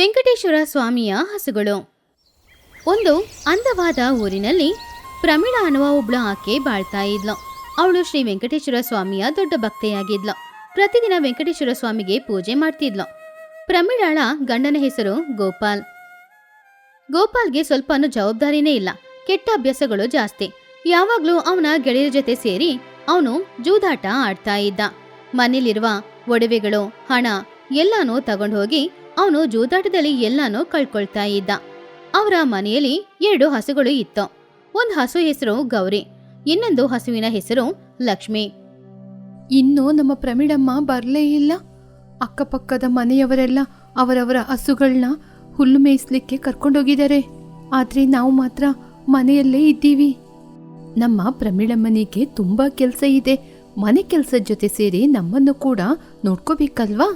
ವೆಂಕಟೇಶ್ವರ ಸ್ವಾಮಿಯ ಹಸುಗಳು. ಒಂದು ಅಂದವಾದ ಊರಿನಲ್ಲಿ ಪ್ರಮೀಳಾ ಅನ್ನುವ ಒಬ್ಳು ಆಕೆ ಬಾಳ್ತಾ ಇದ್ಲು. ಅವಳು ಶ್ರೀ ವೆಂಕಟೇಶ್ವರ ಸ್ವಾಮಿಯ ದೊಡ್ಡ ಭಕ್ತೆಯಾಗಿದ್ಲು. ಪ್ರತಿದಿನ ವೆಂಕಟೇಶ್ವರ ಸ್ವಾಮಿಗೆ ಪೂಜೆ ಮಾಡ್ತಿದ್ಲು. ಪ್ರಮೀಳಾಳ ಗಂಡನ ಹೆಸರು ಗೋಪಾಲ್. ಗೋಪಾಲ್ಗೆ ಸ್ವಲ್ಪನೂ ಜವಾಬ್ದಾರಿನೇ ಇಲ್ಲ. ಕೆಟ್ಟ ಅಭ್ಯಾಸಗಳು ಜಾಸ್ತಿ. ಯಾವಾಗ್ಲೂ ಅವನ ಗೆಳೆಯರ ಜೊತೆ ಸೇರಿ ಅವನು ಜೂದಾಟ ಆಡ್ತಾ ಇದ್ದ. ಮನೇಲಿರುವ ಒಡವೆಗಳು, ಹಣ ಎಲ್ಲಾನು ತಗೊಂಡು ಹೋಗಿ ಅವನು ಜೂದಾಟದಲ್ಲಿ ಎಲ್ಲಾನು ಕಳ್ಕೊಳ್ತಾ ಇದ್ದ. ಅವರ ಮನೆಯಲ್ಲಿ 2 ಹಸುಗಳು ಇತ್ತು. ಒಂದು ಹಸು ಹೆಸರು ಗೌರಿ, ಇನ್ನೊಂದು ಹಸುವಿನ ಹೆಸರು ಲಕ್ಷ್ಮಿ. ಇನ್ನೂ ನಮ್ಮ ಪ್ರಮೀಳಮ್ಮ ಬರಲೇ ಇಲ್ಲ. ಅಕ್ಕಪಕ್ಕದ ಮನೆಯವರೆಲ್ಲ ಅವರವರ ಹಸುಗಳನ್ನ ಹುಲ್ಲು ಮೇಯಿಸ್ಲಿಕ್ಕೆ ಕರ್ಕೊಂಡೋಗಿದ್ದಾರೆ. ಆದ್ರೆ ನಾವು ಮಾತ್ರ ಮನೆಯಲ್ಲೇ ಇದ್ದೀವಿ. ನಮ್ಮ ಪ್ರಮೀಳಮ್ಮನಿಗೆ ತುಂಬಾ ಕೆಲಸ ಇದೆ. ಮನೆ ಕೆಲಸದ ಜೊತೆ ಸೇರಿ ನಮ್ಮನ್ನು ಕೂಡ ನೋಡ್ಕೋಬೇಕಲ್ವಾ?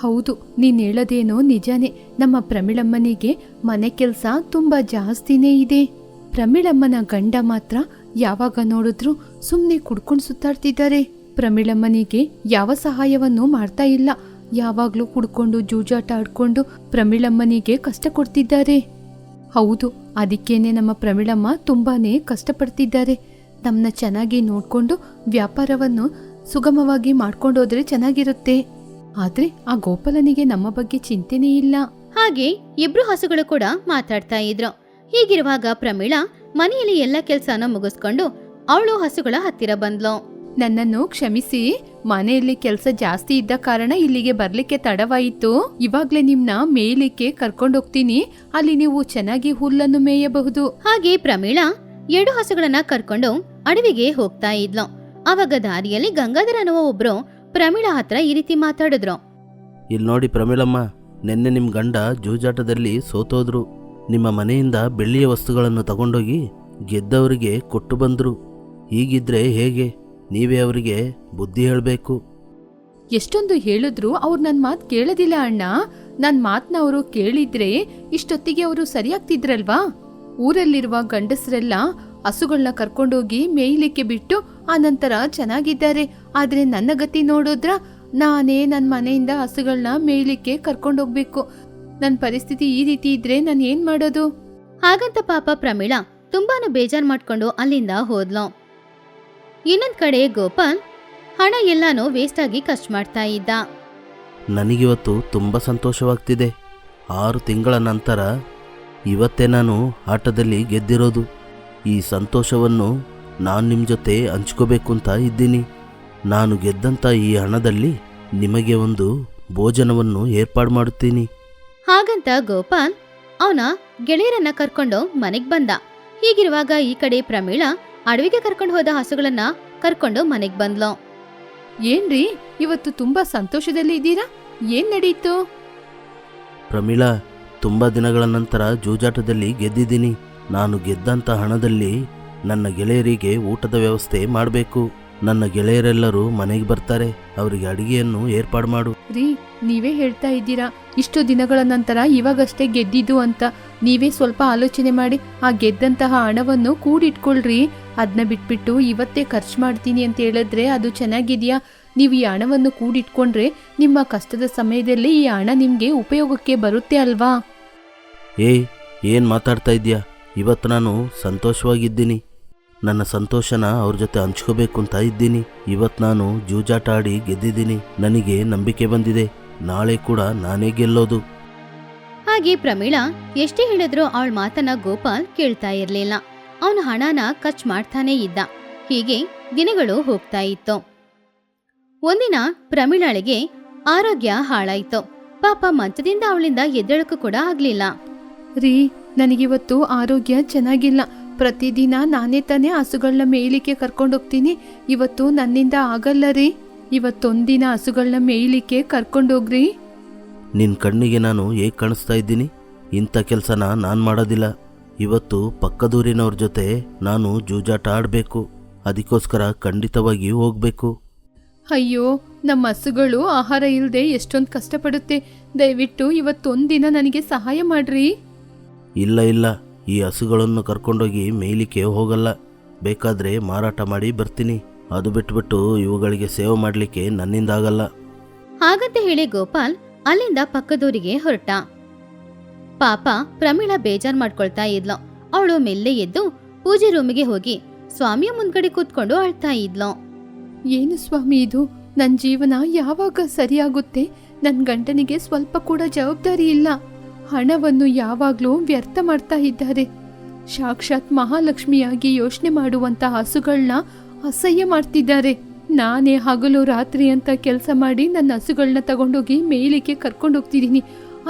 ಹೌದು, ನೀನ್ ಹೇಳೋದೇನೋ ನಿಜಾನೇ. ನಮ್ಮ ಪ್ರಮೀಳಮ್ಮನಿಗೆ ಮನೆ ಕೆಲಸ ತುಂಬಾ ಜಾಸ್ತಿನೇ ಇದೆ. ಪ್ರಮೀಳಮ್ಮನ ಗಂಡ ಮಾತ್ರ ಯಾವಾಗ ನೋಡಿದ್ರು ಸುಮ್ಮನೆ ಕುಡ್ಕೊಂಡು ಸುತ್ತಾಡ್ತಿದ್ದಾರೆ. ಪ್ರಮೀಳಮ್ಮನಿಗೆ ಯಾವ ಸಹಾಯವನ್ನು ಮಾಡ್ತಾ ಇಲ್ಲ. ಯಾವಾಗ್ಲೂ ಕುಡ್ಕೊಂಡು ಜೂಜಾಟ ಆಡ್ಕೊಂಡು ಪ್ರಮೀಳಮ್ಮನಿಗೆ ಕಷ್ಟ ಕೊಡ್ತಿದ್ದಾರೆ. ಹೌದು, ಅದಕ್ಕೇನೆ ನಮ್ಮ ಪ್ರಮೀಳಮ್ಮ ತುಂಬಾನೇ ಕಷ್ಟಪಡ್ತಿದ್ದಾರೆ. ನಮ್ಮನ್ನ ಚೆನ್ನಾಗಿ ನೋಡ್ಕೊಂಡು ವ್ಯಾಪಾರವನ್ನು ಸುಗಮವಾಗಿ ಮಾಡ್ಕೊಂಡೋದ್ರೆ ಚೆನ್ನಾಗಿರುತ್ತೆ. ಆದ್ರೆ ಆ ಗೋಪಾಲನಿಗೆ ನಮ್ಮ ಬಗ್ಗೆ ಚಿಂತೆನೇ ಇಲ್ಲ. ಹಾಗೆ 2 ಹಸುಗಳು ಕೂಡ ಮಾತಾಡ್ತಾ ಇದ್ರು. ಹೀಗಿರುವಾಗ ಪ್ರಮೀಳಾ ಮನೆಯಲ್ಲಿ ಎಲ್ಲ ಕೆಲ್ಸನ ಮುಗಿಸ್ಕೊಂಡು ಅವಳು ಹಸುಗಳ ಹತ್ತಿರ ಬಂದ್ಲು. ನನ್ನನ್ನು ಕ್ಷಮಿಸಿ, ಮನೆಯಲ್ಲಿ ಕೆಲಸ ಜಾಸ್ತಿ ಇದ್ದ ಕಾರಣ ಇಲ್ಲಿಗೆ ಬರ್ಲಿಕ್ಕೆ ತಡವಾಯಿತು. ಇವಾಗ್ಲೇ ನಿಮ್ನ ಮೇಯ್ಲಿಕ್ಕೆ ಕರ್ಕೊಂಡೋಗ್ತೀನಿ. ಅಲ್ಲಿ ನೀವು ಚೆನ್ನಾಗಿ ಹುಲ್ಲನ್ನು ಮೇಯಬಹುದು. ಹಾಗೆ ಪ್ರಮೀಳಾ 2 ಹಸುಗಳನ್ನ ಕರ್ಕೊಂಡು ಅಡವಿಗೆ ಹೋಗ್ತಾ ಇದ್ಲು. ಅವಾಗ ದಾರಿಯಲ್ಲಿ ಗಂಗಾಧರ ಅನ್ನುವ ಒಬ್ರು ಪ್ರಮೀಳಾ ಹತ್ರ ಈ ರೀತಿ ಮಾತಾಡಿದ್ರು. ಇಲ್ಲಿ ನೋಡಿ ಪ್ರಮೀಳಮ್ಮ, ನಿನ್ನೆ ನಿಮ್ಮ ಗಂಡ ಜೂಜಾಟದಲ್ಲಿ ಸೋತೋದ್ರು. ನಿಮ್ಮ ಮನೆಯಿಂದ ಬೆಳ್ಳಿಯ ವಸ್ತುಗಳನ್ನು ತಗೊಂಡೋಗಿ ಗೆದ್ದವರಿಗೆ ಕೊಟ್ಟು ಬಂದ್ರು. ಹೀಗಿದ್ರೆ ಹೇಗೆ? ನೀವೇ ಅವರಿಗೆ ಬುದ್ಧಿ ಹೇಳಬೇಕು. ಎಷ್ಟೊಂದು ಹೇಳಿದ್ರು ಅವ್ರು ನನ್ನ ಮಾತು ಕೇಳೋದಿಲ್ಲ ಅಣ್ಣ. ನನ್ನ ಮಾತನ್ನ ಅವರು ಕೇಳಿದ್ರೆ ಇಷ್ಟೊತ್ತಿಗೆ ಅವರು ಸರಿಯಾಗ್ತಿದ್ರಲ್ವಾ? ಊರಲ್ಲಿರುವ ಗಂಡಸರೆಲ್ಲ ಹಸುಗಳನ್ನ ಕರ್ಕೊಂಡೋಗಿ ಮೇಯ್ಲಿಕ್ಕೆ ಬಿಟ್ಟು ಆನಂತರ ಚೆನ್ನಾಗಿದ್ದಾರೆ. ಆದ್ರೆ ನನ್ನ ಗತಿ ನೋಡಿದ್ರ ನಾನೇ ನನ್ನ ಮನೆಯಿಂದ ಹಸುಗಳನ್ನ ಮೇಯ್ಲಿಕ್ಕೆ ಕರ್ಕೊಂಡೋಗ್ಬೇಕು. ನನ್ನ ಪರಿಸ್ಥಿತಿ ಈ ರೀತಿ ಇದ್ರೆ ನಾನು ಏನ್ ಮಾಡೋದು? ಹಾಗಂತ ಪಾಪ ಪ್ರಮೀಳಾ ತುಂಬಾನು ಬೇಜಾರ್ ಮಾಡ್ಕೊಂಡು ಅಲ್ಲಿಂದ ಹೋದ್ಲು. ಇನ್ನೊಂದ್ ಕಡೆ ಗೋಪಾಲ್ ಹಣ ಎಲ್ಲಾನು ವೇಸ್ಟ್ ಆಗಿ ಖರ್ಚು ಮಾಡ್ತಾ ಇದ್ದ. ನನಗಿವತ್ತು ತುಂಬ ಸಂತೋಷವಾಗ್ತಿದೆ. 6 ತಿಂಗಳ ನಂತರ ಇವತ್ತೇ ನಾನು ಆಟದಲ್ಲಿ ಗೆದ್ದಿರೋದು. ಈ ಸಂತೋಷವನ್ನು ನಾನು ನಿಮ್ಮ ಜೊತೆ ಹಂಚ್ಕೋಬೇಕು ಅಂತ ಇದ್ದೀನಿ. ನಾನು ಗೆದ್ದಂಥ ಈ ಹಣದಲ್ಲಿ ನಿಮಗೆ ಒಂದು ಭೋಜನವನ್ನು ಏರ್ಪಾಡು ಮಾಡುತ್ತೀನಿ. ಹಾಗಂತ ಗೋಪಾಲ್ ಅವನ ಗೆಳೆಯರನ್ನ ಕರ್ಕೊಂಡು ಮನೆಗ್ ಬಂದ. ಹೀಗಿರುವಾಗ ಈ ಕಡೆ ಪ್ರಮೀಳಾ ಅಡವಿಗೆ ಕರ್ಕೊಂಡು ಹೋದ ಹಸುಗಳನ್ನ ಕರ್ಕೊಂಡು ಮನೆಗ್ ಬಂದ್ಲು. ಏನ್ರಿ, ಇವತ್ತು ತುಂಬಾ ಸಂತೋಷದಲ್ಲಿ ಇದ್ದೀರಾ? ಏನ್ ನಡೀತು? ಪ್ರಮೀಳಾ, ತುಂಬ ದಿನಗಳ ನಂತರ ಜೂಜಾಟದಲ್ಲಿ ಗೆದ್ದಿದ್ದೀನಿ. ನಾನು ಗೆದ್ದಂಥ ಹಣದಲ್ಲಿ ನನ್ನ ಗೆಳೆಯರಿಗೆ ಊಟದ ವ್ಯವಸ್ಥೆ ಮಾಡಬೇಕು. ನನ್ನ ಗೆಳೆಯರೆಲ್ಲರೂ ಮನೆಗೆ ಬರ್ತಾರೆ. ಅವರಿಗೆ ಅಡಿಗೆಯನ್ನು ಏರ್ಪಾಡು ಮಾಡು. ರೀ, ನೀವೇ ಹೇಳ್ತಾ ಇದ್ದೀರಾ ಇಷ್ಟು ದಿನಗಳ ನಂತರ ಇವಾಗಷ್ಟೇ ಗೆದ್ದಿದ್ದು ಅಂತ. ನೀವೇ ಸ್ವಲ್ಪ ಆಲೋಚನೆ ಮಾಡಿ ಆ ಗೆದ್ದಂತಹ ಹಣವನ್ನು ಕೂಡಿಟ್ಕೊಳ್ರಿ. ಅದನ್ನ ಬಿಟ್ಬಿಟ್ಟು ಇವತ್ತೇ ಖರ್ಚು ಮಾಡ್ತೀನಿ ಅಂತ ಹೇಳಿದ್ರೆ ಅದು ಚೆನ್ನಾಗಿದೆಯಾ? ನೀವು ಈ ಹಣವನ್ನು ಕೂಡಿಟ್ಕೊಂಡ್ರೆ ನಿಮ್ಮ ಕಷ್ಟದ ಸಮಯದಲ್ಲಿ ಈ ಹಣ ನಿಮಗೆ ಉಪಯೋಗಕ್ಕೆ ಬರುತ್ತೆ ಅಲ್ವಾ? ಏನು ಮಾತಾಡ್ತಾ ಇದೆಯಾ? ಇವತ್ತು ನಾನು ಸಂತೋಷವಾಗಿದ್ದೀನಿ. ನನ್ನ ಸಂತೋಷನ ಅವ್ರ ಜೊತೆ ಹಂಚ್ಕೋಬೇಕು ಅಂತ ಇದ್ದೀನಿ. ಇವತ್ತು ನಾನು ಜೂಜಾಟ ಆಡಿ ಗೆದ್ದಿದ್ದೀನಿ. ನನಗೆ ನಂಬಿಕೆ ಬಂದಿದೆ, ನಾಳೆ ಕೂಡ ನಾನೇ ಗೆಲ್ಲೋದು. ಹಾಗೆ ಪ್ರಮೀಳಾ ಎಷ್ಟೇ ಹೇಳಿದ್ರು ಅವಳ ಮಾತನ್ನ ಗೋಪಾಲ್ ಕೇಳ್ತಾ ಇರ್ಲಿಲ್ಲ. ಅವನ ಹಣನ ಖರ್ಚು ಮಾಡ್ತಾನೇ ಇದ್ದ. ಹೀಗೆ ದಿನಗಳು ಹೋಗ್ತಾ ಇತ್ತು. ಒಂದಿನ ಪ್ರಮೀಳಾಳಿಗೆ ಆರೋಗ್ಯ ಹಾಳಾಯ್ತು. ಪಾಪ ಮಂಚದಿಂದ ಅವಳಿಂದ ಎದ್ದೇಳಕ್ಕೂ ಕೂಡ ಆಗ್ಲಿಲ್ಲ. ರೀ, ನನಗಿವತ್ತು ಆರೋಗ್ಯ ಚೆನ್ನಾಗಿಲ್ಲ. ಪ್ರತಿದಿನ ನಾನೇ ತಾನೇ ಹಸುಗಳನ್ನ ಮೇಯ್ಲಿಕ್ಕೆ ಕರ್ಕೊಂಡೋಗ್ತೀನಿ. ಇವತ್ತು ನನ್ನಿಂದ ಆಗಲ್ಲ ರೀ. ಇವತ್ತೊಂದಿನ ಹಸುಗಳನ್ನ ಮೇಯ್ಲಿಕ್ಕೆ ಕರ್ಕೊಂಡೋಗ್ರಿ. ನಿನ್ನ ಕಣ್ಣಿಗೆ ನಾನು ಹೇಗೆ ಕಾಣಿಸ್ತಾ ಇದ್ದೀನಿ? ಇಂಥ ಕೆಲಸನ ನಾನು ಮಾಡೋದಿಲ್ಲ. ಇವತ್ತು ಪಕ್ಕದೂರಿನವ್ರ ಜೊತೆ ನಾನು ಜೂಜಾಟ ಆಡಬೇಕು. ಅದಕ್ಕೋಸ್ಕರ ಖಂಡಿತವಾಗಿ ಹೋಗಬೇಕು. ಅಯ್ಯೋ, ನಮ್ಮ ಹಸುಗಳು ಆಹಾರ ಇಲ್ಲದೆ ಎಷ್ಟೊಂದು ಕಷ್ಟಪಡುತ್ತೆ. ದಯವಿಟ್ಟು ಇವತ್ತೊಂದಿನ ನನಗೆ ಸಹಾಯ ಮಾಡ್ರಿ. ಇಲ್ಲ, ಈ ಹಸುಗಳನ್ನು ಕರ್ಕೊಂಡೋಗಿ ಮೇಯ್ಲಿಕ್ಕೆ ಹೋಗಲ್ಲ. ಬೇಕಾದರೆ ಮಾರಾಟ ಮಾಡಿ ಬರ್ತೀನಿ. ಅದು ಬಿಟ್ಬಿಟ್ಟು ಇವುಗಳಿಗೆ ಸೇವೆ ಮಾಡಲಿಕ್ಕೆ ನನ್ನಿಂದ ಆಗಲ್ಲ. ಹಾಗಂತ ಹೇಳಿ ಗೋಪಾಲ್ ಅಲ್ಲಿಂದ ಪಕ್ಕದೂರಿಗೆ ಹೊರಟ. ಪಾಪ ಪ್ರಮೀಳಾ ಬೇಜಾರ್ ಮಾಡ್ಕೊಳ್ತಾ ಇದ್ಲು. ಅವಳು ಮೆಲ್ಲೆ ಎದ್ದು ಪೂಜೆ ರೂಮಿಗೆ ಹೋಗಿ ಸ್ವಾಮಿಯ ಮುಂದ್ಗಡೆ ಕೂತ್ಕೊಂಡು ಅಳ್ತಾ ಇದ್ಲು. ಏನು ಸ್ವಾಮಿ ಇದು? ನನ್ನ ಜೀವನ ಯಾವಾಗ ಸರಿಯಾಗುತ್ತೆ? ನನ್ನ ಗಂಡನಿಗೆ ಸ್ವಲ್ಪ ಕೂಡ ಜವಾಬ್ದಾರಿ ಇಲ್ಲ. ಹಣವನ್ನು ಯಾವಾಗ್ಲೂ ವ್ಯರ್ಥ ಮಾಡ್ತಾ ಇದ್ದಾರೆ. ಸಾಕ್ಷಾತ್ ಮಹಾಲಕ್ಷ್ಮಿಯಾಗಿ ಯೋಚನೆ ಮಾಡುವಂತ ಹಸುಗಳನ್ನ ಅಸಹ್ಯ ಮಾಡ್ತಿದ್ದಾರೆ. ನಾನೇ ಹಗಲು ರಾತ್ರಿ ಅಂತ ಕೆಲಸ ಮಾಡಿ ನನ್ನ ಹಸುಗಳನ್ನ ತಗೊಂಡೋಗಿ ಮೇಲಿಗೆ ಕರ್ಕೊಂಡೋಗ್ತಿದ್ದೀನಿ.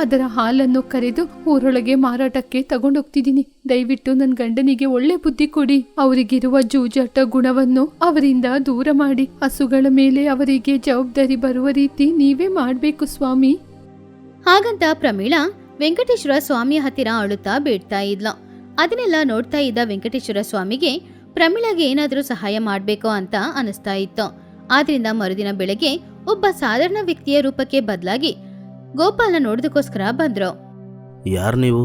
ಅದರ ಹಾಲನ್ನು ಕರೆದು ಊರೊಳಗೆ ಮಾರಾಟಕ್ಕೆ ತಗೊಂಡೋಗ್ತಿದ್ದೀನಿ. ದಯವಿಟ್ಟು ನನ್ನ ಗಂಡನಿಗೆ ಒಳ್ಳೆ ಬುದ್ಧಿ ಕೊಡಿ. ಅವರಿಗಿರುವ ಜೂಜಾಟ ಗುಣವನ್ನು ಅವರಿಂದ ದೂರ ಮಾಡಿ ಹಸುಗಳ ಮೇಲೆ ಅವರಿಗೆ ಜವಾಬ್ದಾರಿ ಬರುವ ರೀತಿ ನೀವೇ ಮಾಡಬೇಕು ಸ್ವಾಮಿ. ಹಾಗಂತ ಪ್ರಮೀಳಾ ವೆಂಕಟೇಶ್ವರ ಸ್ವಾಮಿಯ ಹತ್ತಿರ ಅಳುತ್ತಾ ಬೇಡ್ತಾ ಇದ್ಲು. ಅದನ್ನೆಲ್ಲ ನೋಡ್ತಾ ಇದ್ದ ವೆಂಕಟೇಶ್ವರ ಸ್ವಾಮಿಗೆ ಪ್ರಮೀಳಾಗೆ ಏನಾದರೂ ಸಹಾಯ ಮಾಡ್ಬೇಕೋ ಅಂತ ಅನಿಸ್ತಾ ಇತ್ತು. ಆದ್ರಿಂದ ಮರುದಿನ ಬೆಳಗ್ಗೆ ಒಬ್ಬ ಸಾಧಾರಣ ವ್ಯಕ್ತಿಯ ರೂಪಕ್ಕೆ ಬದಲಾಗಿ ಗೋಪಾಲ್ನ ನೋಡೋದಕ್ಕೋಸ್ಕರ ಬಂದ್ರು. ಯಾರು ನೀವು?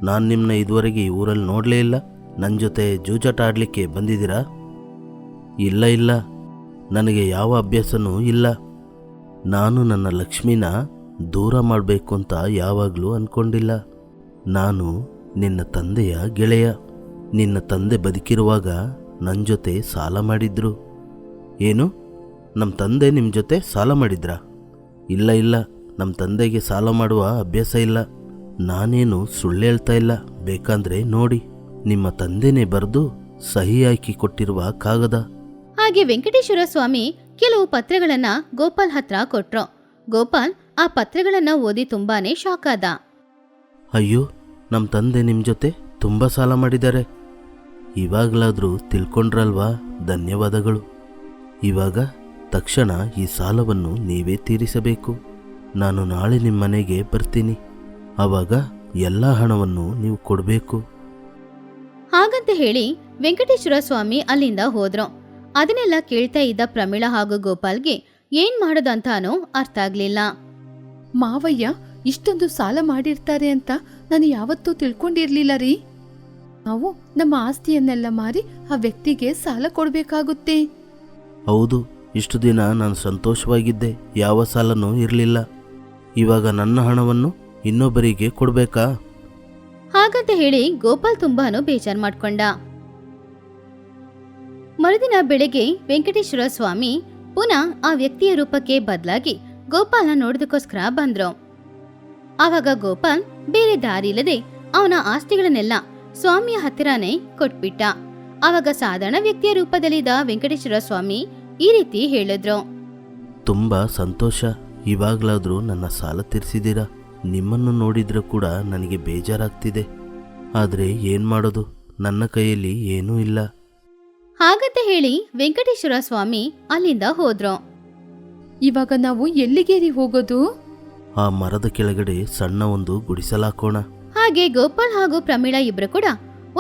ನಾನು ನಿಮ್ಮನ್ನ ಇದುವರೆಗೆ ಈ ಊರಲ್ಲಿ ನೋಡಲೇ ಇಲ್ಲ. ನನ್ನ ಜೊತೆ ಜೂಜಾಟ ಆಡಲಿಕ್ಕೆ ಬಂದಿದ್ದೀರಾ? ಇಲ್ಲ ಇಲ್ಲ, ನನಗೆ ಯಾವ ಅಭ್ಯಾಸನೂ ಇಲ್ಲ. ನಾನು ನನ್ನ ಲಕ್ಷ್ಮಿನ ದೂರ ಮಾಡಬೇಕು ಅಂತ ಯಾವಾಗಲೂ ಅಂದ್ಕೊಂಡಿಲ್ಲ. ನಾನು ನಿನ್ನ ತಂದೆಯ ಗೆಳೆಯ. ನಿನ್ನ ತಂದೆ ಬದುಕಿರುವಾಗ ನನ್ನ ಜೊತೆ ಸಾಲ ಮಾಡಿದ್ರು. ಏನು? ನಮ್ಮ ತಂದೆ ನಿಮ್ಮ ಜೊತೆ ಸಾಲ ಮಾಡಿದ್ರಾ? ಇಲ್ಲ ಇಲ್ಲ, ನಮ್ಮ ತಂದೆಗೆ ಸಾಲ ಮಾಡುವ ಅಭ್ಯಾಸ ಇಲ್ಲ. ನಾನೇನು ಸುಳ್ಳು ಹೇಳ್ತಾ ಇಲ್ಲ. ಬೇಕಂದ್ರೆ ನೋಡಿ, ನಿಮ್ಮ ತಂದೆನೇ ಬರೆದು ಸಹಿ ಹಾಕಿ ಕೊಟ್ಟಿರುವ ಕಾಗದ. ಹಾಗೆ ವೆಂಕಟೇಶ್ವರ ಸ್ವಾಮಿ ಕೆಲವು ಪತ್ರಗಳನ್ನ ಗೋಪಾಲ್ ಹತ್ರ ಕೊಟ್ರು. ಗೋಪಾಲ್ ಆ ಪತ್ರಗಳನ್ನ ಓದಿ ತುಂಬಾನೇ ಶಾಕ್ ಆದ. ಅಯ್ಯೋ, ನಮ್ಮ ತಂದೆ ನಿಮ್ಮ ಜೊತೆ ತುಂಬ ಸಾಲ ಮಾಡಿದ್ದಾರೆ. ಇವಾಗಲಾದರೂ ತಿಳ್ಕೊಂಡ್ರಲ್ವಾ? ಧನ್ಯವಾದಗಳು. ಇವಾಗ ತಕ್ಷಣ ಈ ಸಾಲವನ್ನು ನೀವೇ ತೀರಿಸಬೇಕು. ನಾನು ನಾಳೆ ನಿಮ್ಮ ಮನೆಗೆ ಬರ್ತೀನಿ. ಆವಾಗ ಎಲ್ಲ ಹಣವನ್ನು ನೀವು ಕೊಡಬೇಕು. ಹಾಗಂತ ಹೇಳಿ ವೆಂಕಟೇಶ್ವರ ಸ್ವಾಮಿ ಅಲ್ಲಿಂದ ಹೋದ್ರು. ಅದನ್ನೆಲ್ಲ ಕೇಳ್ತಾ ಇದ್ದ ಪ್ರಮೀಳಾ ಹಾಗೂ ಗೋಪಾಲ್ಗೆ ಏನ್ ಮಾಡೋದಂತಾನೋ ಅರ್ಥ ಆಗ್ಲಿಲ್ಲ. ಮಾವಯ್ಯ ಇಷ್ಟೊಂದು ಸಾಲ ಮಾಡಿರ್ತಾರೆ ಅಂತ ನಾನು ಯಾವತ್ತೂ ತಿಳ್ಕೊಂಡಿರ್ಲಿಲ್ಲ ರೀ. ನಾವು ನಮ್ಮ ಆಸ್ತಿಯನ್ನೆಲ್ಲ ಮಾರಿ ಆ ವ್ಯಕ್ತಿಗೆ ಸಾಲ ಕೊಡ್ಬೇಕಾಗುತ್ತೆ. ಹೌದು, ಇಷ್ಟು ದಿನ ನಾನು ಸಂತೋಷವಾಗಿದ್ದೆ. ಯಾವ ಸಾಲನೂ ಇರಲಿಲ್ಲ. ಇವಾಗ ನನ್ನ ಹಣವನ್ನು ಇನ್ನೊಬ್ಬರಿಗೆ ಕೊಡಬೇಕಾ? ಹಾಗಂತ ಹೇಳಿ ಗೋಪಾಲ್ ತುಂಬಾನು ಬೇಜಾರ್ ಮಾಡ್ಕೊಂಡ. ಮರುದಿನ ಬೆಳಗ್ಗೆ ವೆಂಕಟೇಶ್ವರ ಸ್ವಾಮಿ ಪುನಃ ಆ ವ್ಯಕ್ತಿಯ ರೂಪಕ್ಕೆ ಬದಲಾಗಿ ಗೋಪಾಲ್ನ ನೋಡೋದಕ್ಕೋಸ್ಕರ ಬಂದ್ರು. ಆವಾಗ ಗೋಪಾಲ್ ಬೇರೆ ದಾರಿ ಇಲ್ಲದೆ ಅವನ ಆಸ್ತಿಗಳನ್ನೆಲ್ಲ ಸ್ವಾಮಿಯ ಹತ್ತಿರನೇ ಕೊಟ್ಬಿಟ್ಟ. ಆವಾಗ ಸಾಧಾರಣ ವ್ಯಕ್ತಿಯ ರೂಪದಲ್ಲಿದ್ದ ವೆಂಕಟೇಶ್ವರ ಸ್ವಾಮಿ ಈ ರೀತಿ ಹೇಳಿದ್ರು. ತುಂಬ ಸಂತೋಷ. ಇವಾಗಲಾದರೂ ನನ್ನ ಸಾಲ ತೀರಿಸಿದ್ದೀರಾ. ನಿಮ್ಮನ್ನು ನೋಡಿದ್ರೆ ಕೂಡ ನನಗೆ ಬೇಜಾರಾಗ್ತಿದೆ. ಆದರೆ ಏನು ಮಾಡೋದು, ನನ್ನ ಕೈಯಲ್ಲಿ ಏನೂ ಇಲ್ಲ. ಹಾಗಂತ ಹೇಳಿ ವೆಂಕಟೇಶ್ವರ ಸ್ವಾಮಿ ಅಲ್ಲಿಂದ ಹೋದ್ರು. ಇವಾಗ ನಾವು ಎಲ್ಲಿಗೆ ರೀ ಹೋಗೋದು? ಆ ಮರದ ಕೆಳಗಡೆ ಸಣ್ಣ ಒಂದು ಗುಡಿಸಲಾಕೋಣ. ಹಾಗೆ ಗೋಪಾಲ್ ಹಾಗೂ ಪ್ರಮೀಳಾ ಇಬ್ರು ಕೂಡ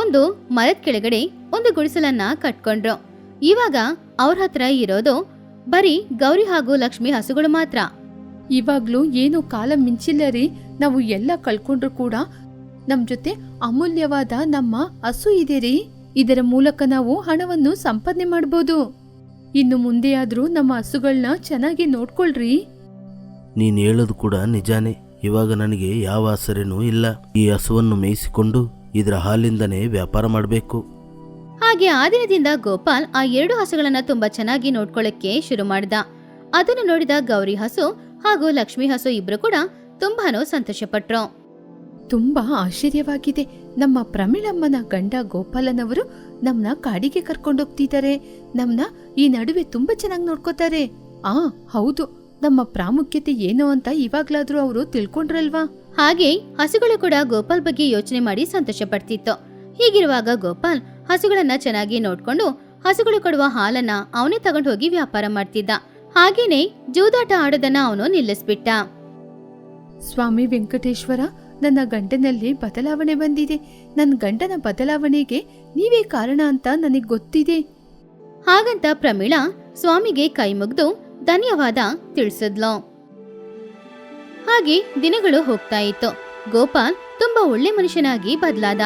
ಒಂದು ಮರದ ಕೆಳಗಡೆ ಒಂದು ಗುಡಿಸಲನ್ನ ಕಟ್ಕೊಂಡ್ರು. ಇವಾಗ ಅವ್ರ ಹತ್ರ ಇರೋದು ಬರೀ ಗೌರಿ ಹಾಗೂ ಲಕ್ಷ್ಮಿ ಹಸುಗಳು ಮಾತ್ರ. ಇವಾಗ್ಲೂ ಏನು ಕಾಲ ಮಿಂಚಿಲ್ಲ ರೀ. ನಾವು ಎಲ್ಲ ಕಳ್ಕೊಂಡ್ರು ಕೂಡ ನಮ್ ಜೊತೆ ಅಮೂಲ್ಯವಾದ ನಮ್ಮ ಹಸು ಇದೆ ರೀ. ಇದರ ಮೂಲಕ ನಾವು ಹಣವನ್ನು ಸಂಪಾದನೆ ಮಾಡ್ಬೋದು. ಇನ್ನು ಮುಂದೆಯಾದ್ರೂ ನಮ್ಮ ಹಸುಗಳನ್ನ ಚೆನ್ನಾಗಿ ನೋಡ್ಕೊಳ್ರಿ. ನೀನು ಹೇಳೋದು ಕೂಡ ನಿಜಾನೇ. ಇವಾಗ ನನಗೆ ಯಾವ ಆಸರೆನೂ ಇಲ್ಲ. ಈ ಹಸುವನ್ನು ಮೇಯಿಸಿಕೊಂಡು ಇದರ ಹಾಲಿಂದನೇ ವ್ಯಾಪಾರ ಮಾಡಬೇಕು. ಹಾಗೆ ಆ ದಿನದಿಂದ ಗೋಪಾಲ್ ಆ 2 ಹಸುಗಳನ್ನ ತುಂಬಾ ಚೆನ್ನಾಗಿ ನೋಡ್ಕೊಳ್ಳಕ್ಕೆ ಶುರು ಮಾಡಿದ. ಅದನ್ನು ನೋಡಿದ ಗೌರಿ ಹಸು ಹಾಗೂ ಲಕ್ಷ್ಮಿ ಹಸು ಇಬ್ರು ಕೂಡ ತುಂಬಾನು ಸಂತೋಷಪಟ್ರು. ತುಂಬಾ ಆಶ್ಚರ್ಯವಾಗಿದೆ. ನಮ್ಮ ಪ್ರಮೀಳಮ್ಮನ ಗಂಡ ಗೋಪಾಲನವರು ನಮ್ನ ಕಾಡಿಗೆ ಕರ್ಕೊಂಡೋಗ್ತಿದ್ದಾರೆ. ನಮ್ನ ಈ ನಡುವೆ ತುಂಬಾ ಚೆನ್ನಾಗಿ ನೋಡ್ಕೋತಾರೆ. ಹೌದು, ನಮ್ಮ ಪ್ರಾಮುಖ್ಯತೆ ಏನು ಅಂತ ಇವಾಗ್ಲಾದ್ರೂ ಅವರು ತಿಳ್ಕೊಂಡ್ರಲ್ವಾ? ಹಾಗೆ ಹಸುಗಳು ಕೂಡ ಗೋಪಾಲ್ ಬಗ್ಗೆ ಯೋಚನೆ ಮಾಡಿ ಸಂತೋಷ ಪಡ್ತಿತ್ತು. ಹೀಗಿರುವಾಗ ಗೋಪಾಲ್ ಹಸುಗಳನ್ನ ಚೆನ್ನಾಗಿ ನೋಡ್ಕೊಂಡು ಹಸುಗಳು ಕೊಡುವ ಹಾಲನ್ನ ಅವನೇ ತಗೊಂಡು ಹೋಗಿ ವ್ಯಾಪಾರ ಮಾಡ್ತಿದ್ದ. ಹಾಗೇನೆ ಜೂದಾಟ ಆಡೋದನ್ನ ಅವನು ನಿಲ್ಲಿಸ್ಬಿಟ್ಟ. ಸ್ವಾಮಿ ವೆಂಕಟೇಶ್ವರ, ನನ್ನ ಗಂಡನಲ್ಲಿ ಬದಲಾವಣೆ ಬಂದಿದೆ. ನನ್ನ ಗಂಡನ ಬದಲಾವಣೆಗೆ ನೀವೇ ಕಾರಣ ಅಂತ ನನಗ್ ಗೊತ್ತಿದೆ. ಹಾಗಂತ ಪ್ರಮೀಳಾ ಸ್ವಾಮಿಗೆ ಕೈ ಮುಗ್ದು ಧನ್ಯವಾದ ತಿಳಿಸಿದ್ಲು. ಹಾಗೆ ದಿನಗಳು ಹೋಗ್ತಾ ಇತ್ತು. ಗೋಪಾಲ್ ತುಂಬಾ ಒಳ್ಳೆ ಮನುಷ್ಯನಾಗಿ ಬದಲಾದ.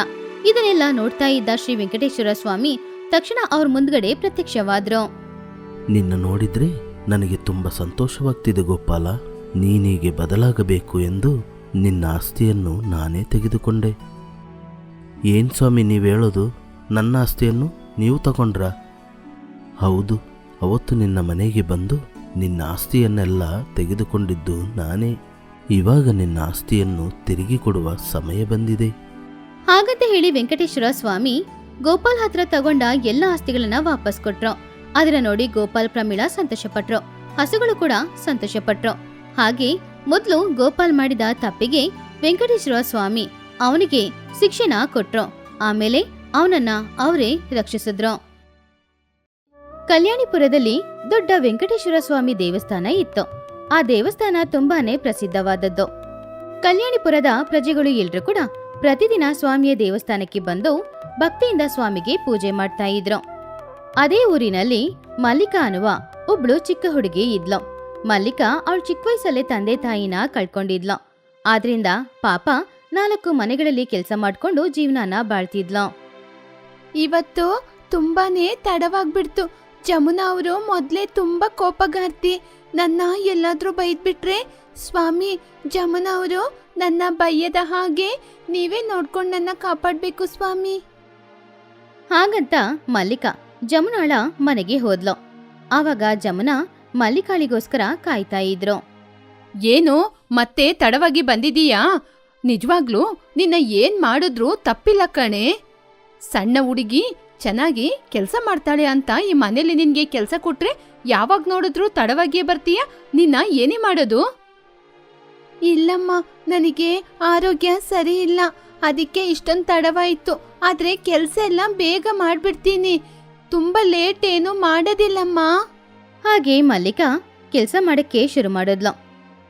ಇದನ್ನೆಲ್ಲ ನೋಡ್ತಾ ಇದ್ದ ಶ್ರೀ ವೆಂಕಟೇಶ್ವರ ಸ್ವಾಮಿ ತಕ್ಷಣ ಅವ್ರ ಮುಂದ್ಗಡೆ ಪ್ರತ್ಯಕ್ಷವಾದ್ರು. ನಿನ್ನ ನೋಡಿದ್ರೆ ನನಗೆ ತುಂಬ ಸಂತೋಷವಾಗ್ತಿದೆ ಗೋಪಾಲ. ನೀನೀಗೆ ಬದಲಾಗಬೇಕು ಎಂದು ನಿನ್ನ ಆಸ್ತಿಯನ್ನು ನಾನೇ ತೆಗೆದುಕೊಂಡೆ. ಏನು ಸ್ವಾಮಿ ನೀವು ಹೇಳೋದು? ನನ್ನ ಆಸ್ತಿಯನ್ನು ನೀವು ತಗೊಂಡ್ರಾ? ಹೌದು, ಅವತ್ತು ನಿನ್ನ ಮನೆಗೆ ಬಂದು ನಿನ್ನ ಆಸ್ತಿಯನ್ನೆಲ್ಲ ತೆಗೆದುಕೊಂಡಿದ್ದು ನಾನೇ. ಇವಾಗ ನಿನ್ನ ಆಸ್ತಿಯನ್ನು ತಿರುಗಿ ಕೊಡುವ ಸಮಯ ಬಂದಿದೆ. ಹಾಗಂತ ಹೇಳಿ ವೆಂಕಟೇಶ್ವರ ಸ್ವಾಮಿ ಗೋಪಾಲ್ ಹತ್ರ ತಗೊಂಡ ಎಲ್ಲ ಆಸ್ತಿಗಳನ್ನ ವಾಪಸ್ ಕೊಟ್ರು. ಅದನ್ನ ನೋಡಿ ಗೋಪಾಲ್ ಪ್ರಮೀಳಾ ಸಂತೋಷಪಟ್ರು, ಹಸುಗಳು ಕೂಡ ಸಂತೋಷಪಟ್ರು. ಹಾಗೆ ಮೊದಲು ಗೋಪಾಲ್ ಮಾಡಿದ ತಪ್ಪಿಗೆ ವೆಂಕಟೇಶ್ವರ ಸ್ವಾಮಿ ಅವನಿಗೆ ಶಿಕ್ಷಣ ಕೊಟ್ರು. ಆಮೇಲೆ ಅವನನ್ನ ಅವರೇ ರಕ್ಷಿಸಿದ್ರು. ಕಲ್ಯಾಣಿಪುರದಲ್ಲಿ ದೊಡ್ಡ ವೆಂಕಟೇಶ್ವರ ಸ್ವಾಮಿ ದೇವಸ್ಥಾನ ಇತ್ತು. ಆ ದೇವಸ್ಥಾನ ತುಂಬಾನೇ ಪ್ರಸಿದ್ಧವಾದದ್ದು. ಕಲ್ಯಾಣಿಪುರದ ಪ್ರಜೆಗಳು ಎಲ್ರೂ ಕೂಡ ಪ್ರತಿದಿನ ಸ್ವಾಮಿಯ ದೇವಸ್ಥಾನಕ್ಕೆ ಬಂದು ಭಕ್ತಿಯಿಂದ ಸ್ವಾಮಿಗೆ ಪೂಜೆ ಮಾಡ್ತಾ ಇದ್ರು. ಅದೇ ಊರಿನಲ್ಲಿ ಮಲ್ಲಿಕಾ ಅನ್ನುವ ಒಬ್ಳು ಚಿಕ್ಕ ಹುಡುಗಿ ಇದ್ಲು. ಮಲ್ಲಿಕಾ ಅವಳು ಚಿಕ್ಕ ವಯಸ್ಸಲ್ಲೇ ತಂದೆ ತಾಯಿನ ಕಳ್ಕೊಂಡಿದ್ಲು. ಆದ್ರಿಂದ ಪಾಪ 4 ಮನೆಗಳಲ್ಲಿ ಕೆಲಸ ಮಾಡ್ಕೊಂಡು ಜೀವನಾನ ಬಾಳ್ತಿದ್ಲು. ಇವತ್ತು ತುಂಬಾನೇ ತಡವಾಗ್ಬಿಡ್ತು. ಜಮುನಾ ಅವರು ಮೊದ್ಲೇ ತುಂಬಾ ಕೋಪಗಾರ್ತಿ. ನನ್ನ ಎಲ್ಲಾದ್ರೂ ಬೈದ್ಬಿಟ್ರೆ ಸ್ವಾಮಿ, ಜಮುನಾ ಅವರು ನನ್ನ ಬೈಯದ ಹಾಗೆ ನೀವೇ ನೋಡ್ಕೊಂಡು ನನ್ನ ಕಾಪಾಡ್ಬೇಕು ಸ್ವಾಮಿ. ಹಾಗಂತ ಮಲ್ಲಿಕಾ ಜಮುನಾಳ ಮನೆಗೆ ಹೋದ್ಲು. ಆವಾಗ ಜಮುನಾ ಮಲ್ಲಿಕಾಳಿಗೋಸ್ಕರ ಕಾಯ್ತಾ ಇದ್ರು. ಏನು ಮತ್ತೆ ತಡವಾಗಿ ಬಂದಿದೀಯಾ? ನಿಜವಾಗ್ಲೂ ನಿನ್ನ ಏನ್ ಮಾಡಿದ್ರು ತಪ್ಪಿಲ್ಲ ಕಣೆ. ಸಣ್ಣ ಹುಡುಗಿ ಚೆನ್ನಾಗಿ ಕೆಲಸ ಮಾಡ್ತಾಳೆ ಅಂತ ಈ ಮನೇಲಿ ನಿನ್ಗೆ ಕೆಲಸ ಕೊಟ್ರೆ ಯಾವಾಗ ನೋಡಿದ್ರು ತಡವಾಗಿಯೇ ಬರ್ತೀಯ. ನಿನ್ನ ಏನೇ ಮಾಡೋದು? ಇಲ್ಲಮ್ಮ, ನನಗೆ ಆರೋಗ್ಯ ಸರಿ ಇಲ್ಲ, ಅದಕ್ಕೆ ಇಷ್ಟೊಂದು ತಡವಾಯ್ತು. ಆದ್ರೆ ಕೆಲಸ ಎಲ್ಲ ಬೇಗ ಮಾಡ್ಬಿಡ್ತೀನಿ, ತುಂಬಾ ಲೇಟ್ ಏನು ಮಾಡೋದಿಲ್ಲಮ್ಮ. ಹಾಗೆ ಮಲ್ಲಿಕಾ ಕೆಲಸ ಮಾಡಕ್ಕೆ ಶುರು ಮಾಡಿದ್ಲು.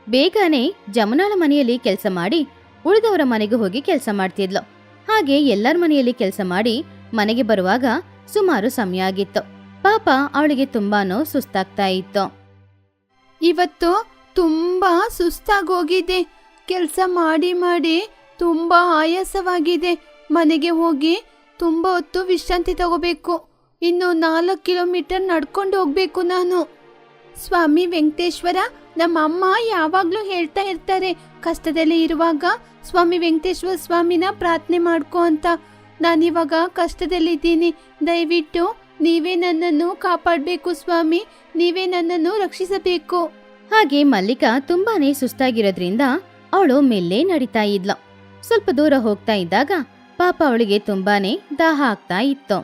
ಬೇಗನೆ ಜಮುನಾಳ ಮನೆಯಲ್ಲಿ ಕೆಲಸ ಮಾಡಿ ಉಳಿದವರ ಮನೆಗೆ ಹೋಗಿ ಕೆಲಸ ಮಾಡ್ತಿದ್ಲು. ಹಾಗೆ ಎಲ್ಲರ ಮನೆಯಲ್ಲಿ ಕೆಲಸ ಮಾಡಿ ಮನೆಗೆ ಬರುವಾಗ ಸುಮಾರು ಸಮಯ ಆಗಿತ್ತು. ಪಾಪ ಅವಳಿಗೆ ತುಂಬಾನು ಸುಸ್ತಾಗ್ತಾ ಇತ್ತು. ಇವತ್ತು ತುಂಬಾ ಸುಸ್ತಾಗೋಗಿದೆ. ಕೆಲಸ ಮಾಡಿ ಮಾಡಿ ತುಂಬಾ ಆಯಾಸವಾಗಿದೆ. ಮನೆಗೆ ಹೋಗಿ ತುಂಬಾ ಹೊತ್ತು ವಿಶ್ರಾಂತಿ ತಗೋಬೇಕು. ಇನ್ನು 4 ಕಿಲೋಮೀಟರ್ ನಡ್ಕೊಂಡು ಹೋಗ್ಬೇಕು ನಾನು. ಸ್ವಾಮಿ ವೆಂಕಟೇಶ್ವರ, ನಮ್ಮ ಅಮ್ಮ ಯಾವಾಗ್ಲೂ ಹೇಳ್ತಾ ಇರ್ತಾರೆ, ಕಷ್ಟದಲ್ಲಿ ಇರುವಾಗ ಸ್ವಾಮಿ ವೆಂಕಟೇಶ್ವರ ಸ್ವಾಮಿನ ಪ್ರಾರ್ಥನೆ ಮಾಡ್ಕೊ ಅಂತ. ನಾನಿವಾಗ ಕಷ್ಟದಲ್ಲಿದ್ದೀನಿ, ದಯವಿಟ್ಟು ನೀವೇ ನನ್ನನ್ನು ಕಾಪಾಡಬೇಕು ಸ್ವಾಮಿ, ನೀವೇ ನನ್ನನ್ನು ರಕ್ಷಿಸಬೇಕು. ಹಾಗೆ ಮಲ್ಲಿಕಾ ತುಂಬಾನೇ ಸುಸ್ತಾಗಿರೋದ್ರಿಂದ ಅವಳು ಮೆಲ್ಲೆ ನಡೀತಾ ಇದ್ಲು. ಸ್ವಲ್ಪ ದೂರ ಹೋಗ್ತಾ ಇದ್ದಾಗ ಪಾಪ ಅವಳಿಗೆ ತುಂಬಾನೇ ದಾಹ ಆಗ್ತಾ ಇತ್ತು.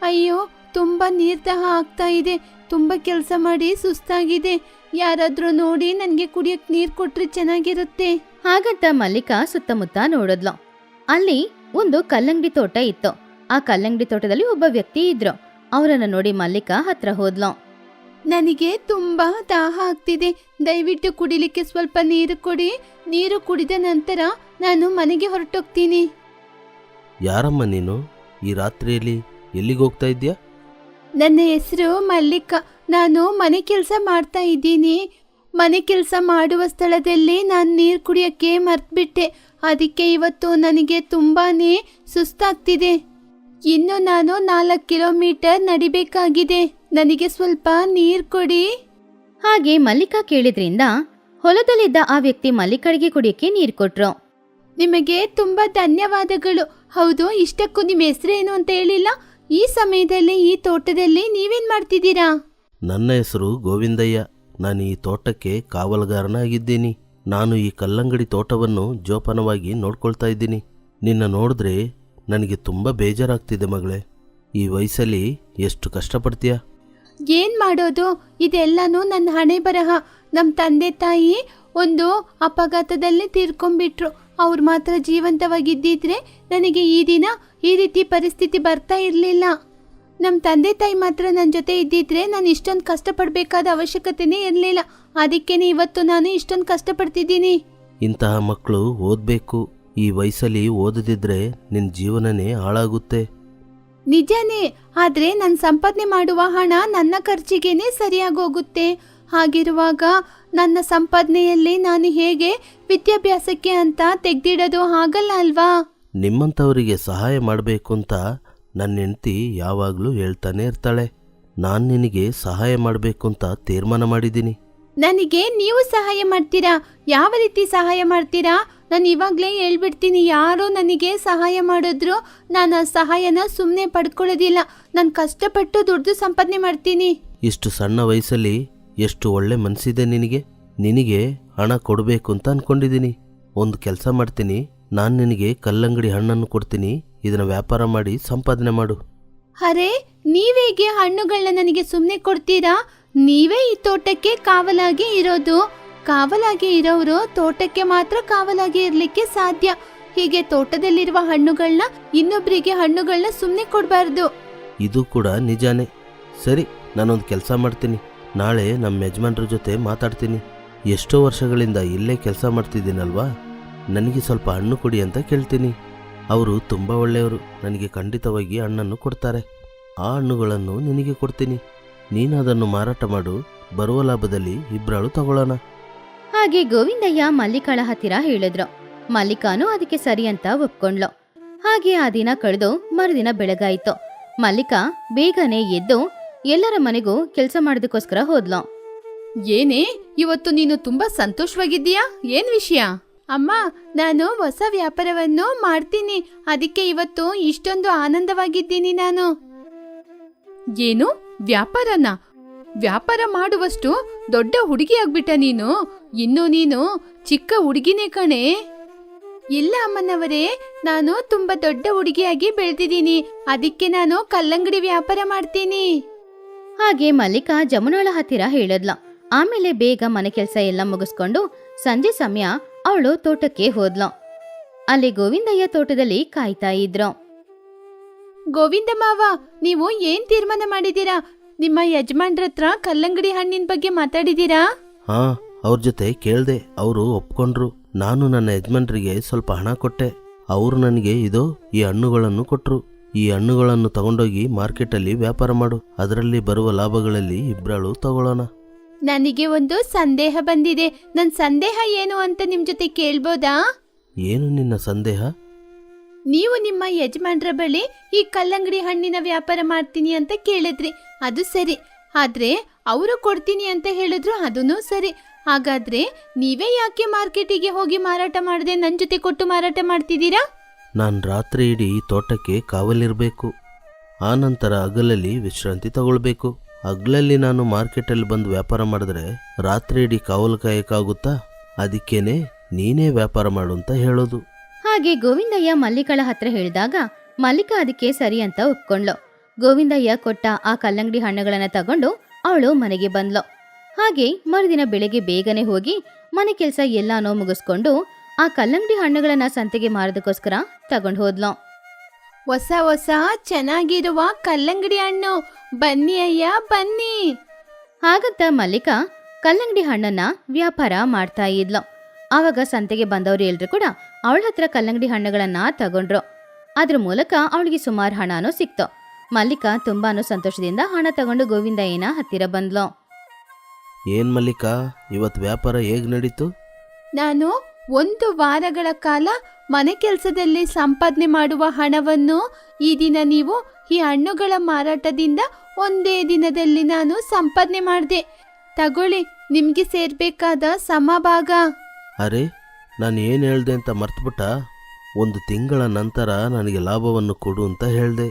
ಅಯ್ಯೋ, ತುಂಬಾ ನೀರ್ ದಾಹ ಆಗ್ತಾ ಇದೆ. ತುಂಬಾ ಕೆಲಸ ಮಾಡಿ ಸುಸ್ತಾಗಿದೆ. ಯಾರಾದ್ರೂ ನೋಡಿ ನನ್ಗೆ ಕುಡಿಯಕ್ ನೀರ್ ಕೊಟ್ರೆ ಚೆನ್ನಾಗಿರುತ್ತೆ. ಹಾಗಂತ ಮಲ್ಲಿಕಾ ಸುತ್ತಮುತ್ತ ನೋಡಿದ್ಲು. ಅಲ್ಲಿ ಒಂದು ಕಲ್ಲಂಗಡಿ ತೋಟ ಇತ್ತು. ಆ ಕಲ್ಲಂಗಡಿ ತೋಟದಲ್ಲಿ ಒಬ್ಬ ವ್ಯಕ್ತಿ ಇದ್ರು. ಅವರನ್ನ ನೋಡಿ ಮಲ್ಲಿಕಾ ಹತ್ರ ಹೋದ್ಲು. ನನಗೆ ತುಂಬಾ ದಾಹ ಆಗ್ತಿದೆ, ದಯವಿಟ್ಟು ಕುಡಿಲಿಕ್ಕೆ ಸ್ವಲ್ಪ ನೀರು ಕೊಡಿ. ನೀರು ಕುಡಿದ ನಂತರ ನಾನು ಮನೆಗೆ ಹೊರಟೋಗ್ತೀನಿ. ಯಾರಮ್ಮ ನೀನು? ಈ ರಾತ್ರಿಯಲ್ಲಿ ಎಲ್ಲಿಗೆ ಹೋಗ್ತಾ ಇದ್ಯಾ? ನನ್ನ ಹೆಸರು ಮಲ್ಲಿಕಾ. ನಾನು ಮನೆ ಕೆಲಸ ಮಾಡ್ತಾ ಇದ್ದೀನಿ. ಮನೆ ಕೆಲಸ ಮಾಡುವ ಸ್ಥಳದಲ್ಲಿ ನಾನು ನೀರು ಕುಡಿಯೋಕ್ಕೆ ಮರ್ತ್ಬಿಟ್ಟೆ. ಅದಕ್ಕೆ ಇವತ್ತು ನನಗೆ ತುಂಬಾನೇ ಸುಸ್ತಾಗ್ತಿದೆ. ಇನ್ನು ನಾನು 4 ಕಿಲೋಮೀಟರ್ ನಡಿಬೇಕಾಗಿದೆ. ನನಗೆ ಸ್ವಲ್ಪ ನೀರು ಕೊಡಿ. ಹಾಗೆ ಮಲ್ಲಿಕಾ ಕೇಳಿದ್ರಿಂದ ಹೊಲದಲ್ಲಿದ್ದ ಆ ವ್ಯಕ್ತಿ ಮಲ್ಲಿಕಾಳಿಗೆ ಕುಡಿಯಕ್ಕೆ ನೀರು ಕೊಟ್ರು. ನಿಮಗೆ ತುಂಬಾ ಧನ್ಯವಾದಗಳು. ಹೌದು, ಇಷ್ಟಕ್ಕೂ ನಿಮ್ಮ ಹೆಸರೇನು ಅಂತ ಹೇಳಿಲ್ಲ. ಈ ಸಮಯದಲ್ಲಿ ಈ ತೋಟದಲ್ಲಿ ನೀವೇನ್ ಮಾಡ್ತಿದ್ದೀರಾ? ನನ್ನ ಹೆಸರು ಗೋವಿಂದಯ್ಯ. ನಾನು ಈ ತೋಟಕ್ಕೆ ಕಾವಲುಗಾರನಾಗಿದ್ದೀನಿ. ನಾನು ಈ ಕಲ್ಲಂಗಡಿ ತೋಟವನ್ನು ಜೋಪಾನವಾಗಿ ನೋಡ್ಕೊಳ್ತಾ ಇದ್ದೀನಿ. ನಿನ್ನ ನೋಡಿದ್ರೆ ನನಗೆ ತುಂಬ ಬೇಜಾರಾಗ್ತಿದೆ ಮಗಳೇ. ಈ ವಯಸ್ಸಲ್ಲಿ ಎಷ್ಟು ಕಷ್ಟಪಡ್ತೀಯ? ಏನ್ ಮಾಡೋದು, ಇದೆಲ್ಲಾನು ನನ್ನ ಹಣೆ ಬರಹ. ನಮ್ಮ ತಂದೆ ತಾಯಿ ಒಂದು ಅಪಘಾತದಲ್ಲಿ ತೀರ್ಕೊಂಡ್ಬಿಟ್ರು. ಅವ್ರು ಮಾತ್ರ ಜೀವಂತವಾಗಿದ್ದಿದ್ರೆ ನನಗೆ ಈ ದಿನ ಈ ರೀತಿ ಪರಿಸ್ಥಿತಿ ಬರ್ತಾ ಇರಲಿಲ್ಲ. ನಮ್ಮ ತಂದೆ ತಾಯಿ ಮಾತ್ರ ನನ್ನ ಜೊತೆ ಇದ್ದಿದ್ರೆ ನಾನು ಇಷ್ಟೊಂದು ಕಷ್ಟಪಡಬೇಕಾದ ಅವಶ್ಯಕತೆನೇ ಇರಲಿಲ್ಲ. ಅದಕ್ಕೇನೆ ಇವತ್ತು ನಾನು ಇಷ್ಟೊಂದು ಕಷ್ಟಪಡ್ತಿದ್ದೀನಿ. ಇಂತಹ ಮಕ್ಕಳು ಓದಬೇಕು. ಈ ವಯಸ್ಸಲ್ಲಿ ಓದದಿದ್ರೆ ನಿನ್ನ ಜೀವನನೇ ಹಾಳಾಗುತ್ತೆ. ನಿಜಾನೇ, ಆದ್ರೆ ನಾನು ಸಂಪಾದನೆ ಮಾಡುವ ಹಣ ನನ್ನ ಖರ್ಚಿಗೇನೆ ಸರಿಯಾಗೋಗುತ್ತೆ. ಹಾಗಿರುವಾಗ ನನ್ನ ಸಂಪಾದನೆಯಲ್ಲಿ ನಾನು ಹೇಗೆ ವಿದ್ಯಾಭ್ಯಾಸಕ್ಕೆ ಅಂತ ತೆಗ್ದಿಡೋದು ಆಗಲ್ಲ ಅಲ್ವಾ? ನಿಮ್ಮಂಥವರಿಗೆ ಸಹಾಯ ಮಾಡಬೇಕು ಅಂತ ನನ್ನ ಹೆಂಡತಿ ಯಾವಾಗಲೂ ಹೇಳ್ತಾನೆ ಇರ್ತಾಳೆ. ನಾನು ನಿನಗೆ ಸಹಾಯ ಮಾಡಬೇಕು ಅಂತ ತೀರ್ಮಾನ ಮಾಡಿದ್ದೀನಿ. ನನಗೆ ನೀವು ಸಹಾಯ ಮಾಡ್ತೀರಾ? ಯಾವ ರೀತಿ ಸಹಾಯ ಮಾಡ್ತೀರಾ? ನಾನು ಇವಾಗಲೇ ಹೇಳ್ಬಿಡ್ತೀನಿ, ಯಾರೋ ನನಗೆ ಸಹಾಯ ಮಾಡಿದ್ರು ನಾನು ಆ ಸಹಾಯನ ಸುಮ್ಮನೆ ಪಡ್ಕೊಳ್ಳೋದಿಲ್ಲ. ನಾನು ಕಷ್ಟಪಟ್ಟು ದುಡ್ಡು ಸಂಪಾದನೆ ಮಾಡ್ತೀನಿ. ಇಷ್ಟು ಸಣ್ಣ ವಯಸ್ಸಲ್ಲಿ ಎಷ್ಟು ಒಳ್ಳೆ ಮನಸ್ಸಿದೆ ನಿನಗೆ ಹಣ ಕೊಡಬೇಕು ಅಂತ ಅಂದ್ಕೊಂಡಿದ್ದೀನಿ. ಒಂದು ಕೆಲಸ ಮಾಡ್ತೀನಿ, ನಾನು ನಿನಗೆ ಕಲ್ಲಂಗಡಿ ಹಣ್ಣನ್ನು ಕೊಡ್ತೀನಿ, ಇದನ್ನು ವ್ಯಾಪಾರ ಮಾಡಿ ಸಂಪಾದನೆ ಮಾಡು. ಅರೆ, ನೀವೇಗೆ ಹಣ್ಣುಗಳನ್ನ ನನಗೆ ಸುಮ್ಮನೆ ಕೊಡ್ತೀರಾ? ನೀವೇ ಈ ತೋಟಕ್ಕೆ ಕಾವಲಾಗಿ ಇರೋದು. ಕಾವಲಾಗಿ ಇರೋರು ತೋಟಕ್ಕೆ ಮಾತ್ರ ಕಾವಲಾಗಿ ಇರ್ಲಿಕ್ಕೆ ಸಾಧ್ಯ. ಹೀಗೆ ತೋಟದಲ್ಲಿರುವ ಹಣ್ಣುಗಳನ್ನ ಇನ್ನೊಬ್ಬರಿಗೆ ಹಣ್ಣುಗಳನ್ನ ಸುಮ್ಮನೆ ಕೊಡಬಾರ್ದು. ಇದು ಕೂಡ ನಿಜಾನೇ. ಸರಿ, ನಾನೊಂದು ಕೆಲಸ ಮಾಡ್ತೀನಿ, ನಾಳೆ ನಮ್ಮ ಯಜಮಾನ್ರ ಜೊತೆ ಮಾತಾಡ್ತೀನಿ. ಎಷ್ಟೋ ವರ್ಷಗಳಿಂದ ಇಲ್ಲೇ ಕೆಲಸ ಮಾಡ್ತಿದ್ದೀನಲ್ವಾ, ನನಗೆ ಸ್ವಲ್ಪ ಹಣ್ಣು ಕೊಡಿ ಅಂತ ಕೇಳ್ತೀನಿ. ಅವರು ತುಂಬ ಒಳ್ಳೆಯವರು, ನನಗೆ ಖಂಡಿತವಾಗಿ ಹಣ್ಣನ್ನು ಕೊಡ್ತಾರೆ. ಆ ಹಣ್ಣುಗಳನ್ನು ನಿನಗೆ ಕೊಡ್ತೀನಿ, ನೀನು ಅದನ್ನು ಮಾರಾಟ ಮಾಡು, ಬರುವ ಲಾಭದಲ್ಲಿ ಇಬ್ಬರಾಳು ತಗೊಳ್ಳೋಣ. ಹಾಗೆ ಗೋವಿಂದಯ್ಯ ಮಲ್ಲಿಕಾಳ ಹತ್ತಿರ ಹೇಳಿದ್ರು. ಮಲ್ಲಿಕಾನು ಅದಕ್ಕೆ ಸರಿ ಅಂತ ಒಪ್ಕೊಂಡ್ಲು. ಹಾಗೆ ಆ ದಿನ ಕಳೆದು ಮರುದಿನ ಬೆಳಗಾಯಿತು. ಮಲ್ಲಿಕಾ ಬೇಗನೆ ಎದ್ದು ಎಲ್ಲರ ಮನೆಗೂ ಕೆಲಸ ಮಾಡೋದಕ್ಕೋಸ್ಕರ ಹೋದ್ಲು. ಏನೇ, ಇವತ್ತು ನೀನು ತುಂಬಾ ಸಂತೋಷವಾಗಿದ್ದೀಯಾ? ಏನ್ ವಿಷಯ? ಅಮ್ಮ, ನಾನು ಹೊಸ ವ್ಯಾಪಾರವನ್ನು ಮಾಡ್ತೀನಿ, ಅದಕ್ಕೆ ಇವತ್ತು ಇಷ್ಟೊಂದು ಆನಂದವಾಗಿದ್ದೀನಿ ನಾನು. ಏನು ವ್ಯಾಪಾರನ? ವ್ಯಾಪಾರ ಮಾಡುವಷ್ಟು ದೊಡ್ಡ ಹುಡುಗಿ ಆಗ್ಬಿಟ್ಟ ನೀನು? ಇನ್ನು ನೀನು ಚಿಕ್ಕ ಹುಡುಗಿನೇ ಕಣೆ. ಇಲ್ಲ ಅಮ್ಮನವರೇ, ನಾನು ತುಂಬಾ ದೊಡ್ಡ ಹುಡುಗಿಯಾಗಿ ಬೆಳೆದಿದ್ದೀನಿ, ಅದಕ್ಕೆ ನಾನು ಕಲ್ಲಂಗಡಿ ವ್ಯಾಪಾರ ಮಾಡ್ತೀನಿ. ಹಾಗೆ ಮಲ್ಲಿಕಾ ಜಮುನಾಳ ಹತ್ತಿರ ಹೇಳಿದ್ಲ. ಆಮೇಲೆ ಬೇಗ ಮನೆ ಕೆಲಸ ಎಲ್ಲ ಮುಗಿಸ್ಕೊಂಡು ಸಂಜೆ ಸಮಯ ಅವಳು ತೋಟಕ್ಕೆ ಹೋದ್ಲು. ಅಲ್ಲಿ ಗೋವಿಂದಯ್ಯ ತೋಟದಲ್ಲಿ ಕಾಯ್ತಾ ಇದ್ರು. ಗೋವಿಂದ ಮಾವ, ನೀವು ಏನ್ ತೀರ್ಮಾನ ಮಾಡಿದೀರಾ? ನಿಮ್ಮ ಯಜಮಾನ್ರ ಹತ್ರ ಕಲ್ಲಂಗಡಿ ಹಣ್ಣಿನ ಬಗ್ಗೆ ಮಾತಾಡಿದೀರಾ? ಹಾ, ಅವ್ರ ಜೊತೆ ಕೇಳ್ದೆ, ಅವರು ಒಪ್ಕೊಂಡ್ರು. ನಾನು ನನ್ನ ಯಜಮಾನ್ರಿಗೆ ಸ್ವಲ್ಪ ಹಣ ಕೊಟ್ಟೆ, ಅವರು ನನಗೆ ಈ ಹಣ್ಣುಗಳನ್ನು ಕೊಟ್ರು. ಈ ಹಣ್ಣುಗಳನ್ನು ತಗೊಂಡೋಗಿ ಮಾರ್ಕೆಟಲ್ಲಿ ವ್ಯಾಪಾರ ಮಾಡು, ಅದರಲ್ಲಿ ಬರುವ ಲಾಭಗಳಲ್ಲಿ ಇಬ್ಬರಾಳು ತಗೊಳ್ಳೋಣ. ನನಗೆ ಒಂದು ಸಂದೇಹ ಬಂದಿದೆ. ನನ್ನ ಸಂದೇಹ ಏನು ಅಂತ ನಿಮ್ ಜೊತೆ ಕೇಳ್ಬೋದಾ? ಏನು ನಿನ್ನ ಸಂದೇಹ? ನೀವು ನಿಮ್ಮ ಯಜಮಾನ್ರ ಬಳಿ ಈ ಕಲ್ಲಂಗಡಿ ಹಣ್ಣಿನ ವ್ಯಾಪಾರ ಮಾಡ್ತೀನಿ ಅಂತ ಕೇಳಿದ್ರಿ, ಅದು ಸರಿ. ಆದ್ರೆ ಅವರು ಕೊಡ್ತೀನಿ ಅಂತ ಹೇಳಿದ್ರು, ಅದೂ ಸರಿ. ಹಾಗಾದ್ರೆ ನೀವೇ ಯಾಕೆ ಮಾರ್ಕೆಟಿಗೆ ಹೋಗಿ ಮಾರಾಟ ಮಾಡದೆ ನನ್ನ ಜೊತೆ ಕೊಟ್ಟು ಮಾರಾಟ ಮಾಡ್ತಿದ್ದೀರಾ? ನಾನು ರಾತ್ರಿ ಇಡೀ ತೋಟಕ್ಕೆ ಕಾವಲಿರಬೇಕು, ಆ ನಂತರ ಹಗಲಲ್ಲಿ ವಿಶ್ರಾಂತಿ ತಗೊಳ್ಬೇಕು. ಹಗಲಲ್ಲಿ ನಾನು ಮಾರ್ಕೆಟಲ್ಲಿ ಬಂದು ವ್ಯಾಪಾರ ಮಾಡಿದ್ರೆ ರಾತ್ರಿ ಇಡೀ ಕಾವಲು ಕಾಯಕ್ಕಾಗುತ್ತಾ? ಅದಕ್ಕೇನೆ ನೀನೇ ವ್ಯಾಪಾರ ಮಾಡು ಅಂತ ಹೇಳೋದು. ಹಾಗೆ ಗೋವಿಂದಯ್ಯ ಮಲ್ಲಿಕಾಳ ಹತ್ರ ಹೇಳಿದಾಗ ಮಲ್ಲಿಕಾ ಅದಕ್ಕೆ ಸರಿ ಅಂತ ಒಪ್ಕೊಂಡ್ಲು. ಗೋವಿಂದಯ್ಯ ಕೊಟ್ಟ ಆ ಕಲ್ಲಂಗಡಿ ಹಣ್ಣುಗಳನ್ನ ತಗೊಂಡು ಅವಳು ಮನೆಗೆ ಬಂದ್ಲು. ಹಾಗೆ ಮರುದಿನ ಬೆಳಗ್ಗೆ ಬೇಗನೆ ಹೋಗಿ ಮನೆ ಕೆಲಸ ಎಲ್ಲಾನೋ ಮುಗಿಸ್ಕೊಂಡು ಆ ಕಲ್ಲಂಗಡಿ ಹಣ್ಣುಗಳನ್ನ ಸಂತೆಗೆ ಮಾರೋದಕ್ಕೋಸ್ಕರ ತಗೊಂಡು ಹೋದ್ಲು. ಹೊಸ ಹೊಸ ಚೆನ್ನಾಗಿರುವ ಕಲ್ಲಂಗಡಿ ಹಣ್ಣು, ಬನ್ನಿ ಅಯ್ಯ ಬನ್ನಿ. ಹಾಗಂತ ಮಲ್ಲಿಕಾ ಕಲ್ಲಂಗಡಿ ಹಣ್ಣನ್ನ ವ್ಯಾಪಾರ ಮಾಡ್ತಾ ಇದ್ಲು. ಆವಾಗ ಸಂತೆಗೆ ಬಂದವರು ಎಲ್ರು ಕೂಡ ಅವಳ ಹತ್ರ ಕಲ್ಲಂಗಡಿ ಹಣ್ಣುಗಳನ್ನ ತಗೊಂಡ್ರು. ಅದ್ರ ಮೂಲಕ ಅವಳಿಗೆ ಸುಮಾರು ಹಣನೂ ಸಿಕ್ತು. ಮಲ್ಲಿಕಾ ತುಂಬಾನು ಸಂತೋಷದಿಂದ ಹಣ ತಗೊಂಡು ಗೋವಿಂದಯ್ಯನ ಹತ್ತಿರ ಬಂದ್ಲು. ಏನ್ ಮಲ್ಲಿಕಾ, ಇವತ್ತು ವ್ಯಾಪಾರ ಹೇಗ್ ನಡೀತು? ನಾನು 1 ವಾರಗಳ ಕಾಲ ಮನೆ ಕೆಲಸದಲ್ಲಿ ಸಂಪಾದನೆ ಮಾಡುವ ಹಣವನ್ನು ಈ ದಿನ ನೀವು ಈ ಹಣ್ಣುಗಳ ಮಾರಾಟದಿಂದ ಒಂದೇ ದಿನದಲ್ಲಿ ನಾನು ಸಂಪಾದನೆ ಮಾಡಿದೆ. ತಗೊಳ್ಳಿ, ನಿಮ್ಗೆ ಸೇರ್ಬೇಕಾದ ಸಮಭಾಗ. ಅರೆ, ನಾನು ಏನು ಹೇಳ್ದೆ ಅಂತ ಮರ್ತುಬಿಟ್ಟ. 1 ತಿಂಗಳ ನಂತರ ನನಗೆ ಲಾಭವನ್ನು ಕೊಡು ಅಂತ ಹೇಳ್ದೆ.